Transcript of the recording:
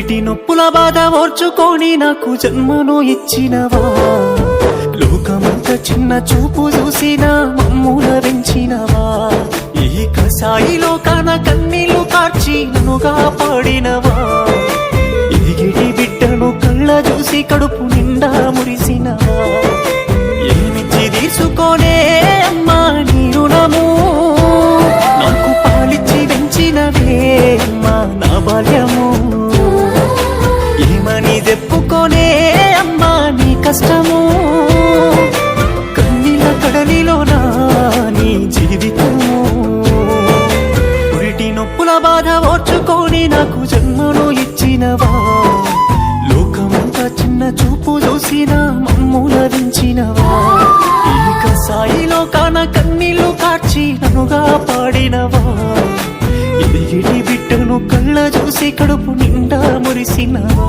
పురిటి నొప్పుల బాధ ఓర్చుకొని నాకు జన్మను ఇచ్చినవా, లోకమంత చిన్న చూపు చూసినా మమ్ముల పెంచినవా, ఈ కసాయిలో కాన కన్నీళ్లు కార్చి నన్నుగా పాడినవా, ఎదిగిటి బిడ్డను కళ్ళ చూసి కడుపు నిండా మురిసినవా, ఏమిచ్చి తీసుకోనే అమ్మా నీ రుణము, నాకు పాలిచ్చి పెంచినవే అమ్మా నా బాల్యము, ఏమని చెప్పుకోనే అమ్మా నీ కష్టము, కన్నీళ్ళ కడలిలోనా నీ జీవితము, పురిటి నొప్పుల బాధ ఓర్చుకొని నాకు జన్మను ఇచ్చినవా, లోకమంతా చిన్న చూపు చూసినా మమ్ముల దించినవా, ఈ కసాయిలో కాన కన్నీళ్లు కార్చి నన్నుగా పాడినవా, ఎదిగిటి బిడ్డను కళ్ళ చూసి కడుపు నిండా మురిసినవా.